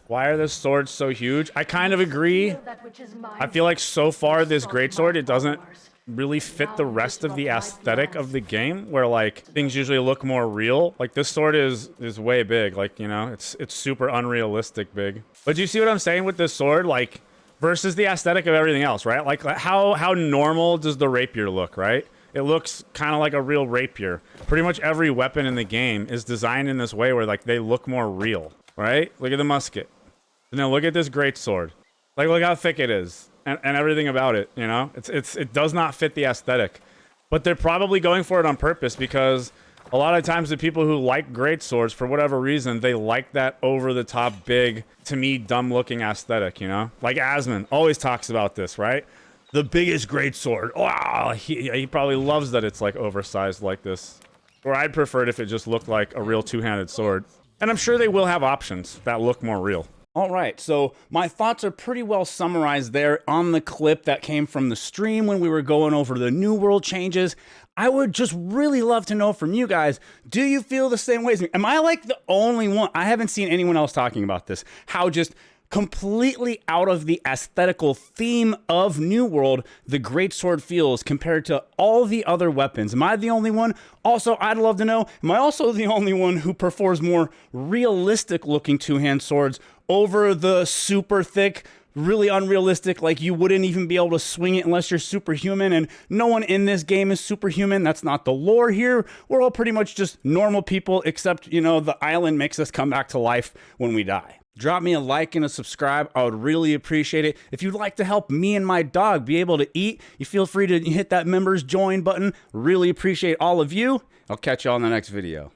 Why are the swords so huge? I kind of agree. I feel like so far this greatsword, it doesn't really fit the rest of the aesthetic of the game, where like things usually look more real. Like this sword is way big, like, you know, it's super unrealistic big. But do you see what I'm saying with this sword, like versus the aesthetic of everything else, right? Like how normal does the rapier look, right? It looks kind of like a real rapier. Pretty much every weapon in the game is designed in this way where like they look more real, right? Look at the musket. And then look at this greatsword. Like look how thick it is. And everything about it, you know? It does not fit the aesthetic. But they're probably going for it on purpose because a lot of times the people who like greatswords, for whatever reason, they like that over-the-top, big, to me, dumb-looking aesthetic, you know? Like Asmon always talks about this, right? The biggest greatsword. Wow! He probably loves that it's, like, oversized like this. Or I'd prefer it if it just looked like a real two-handed sword. And I'm sure they will have options that look more real. All right, so my thoughts are pretty well summarized there on the clip that came from the stream when we were going over the New World changes. I would just really love to know from you guys, do you feel the same way as me? Am I like the only one? I haven't seen anyone else talking about this. How just completely out of the aesthetical theme of New World the greatsword feels compared to all the other weapons. Am I the only one? Also, I'd love to know, am I also the only one who prefers more realistic looking two-hand swords over the super thick, really unrealistic, like you wouldn't even be able to swing it unless you're superhuman, and no one in this game is superhuman? That's not the lore here. We're all pretty much just normal people, except, you know, the island makes us come back to life when we die. Drop me a like and a subscribe. I would really appreciate it. If you'd like to help me and my dog be able to eat, you feel free to hit that members join button. Really appreciate all of you. I'll catch you all in the next video.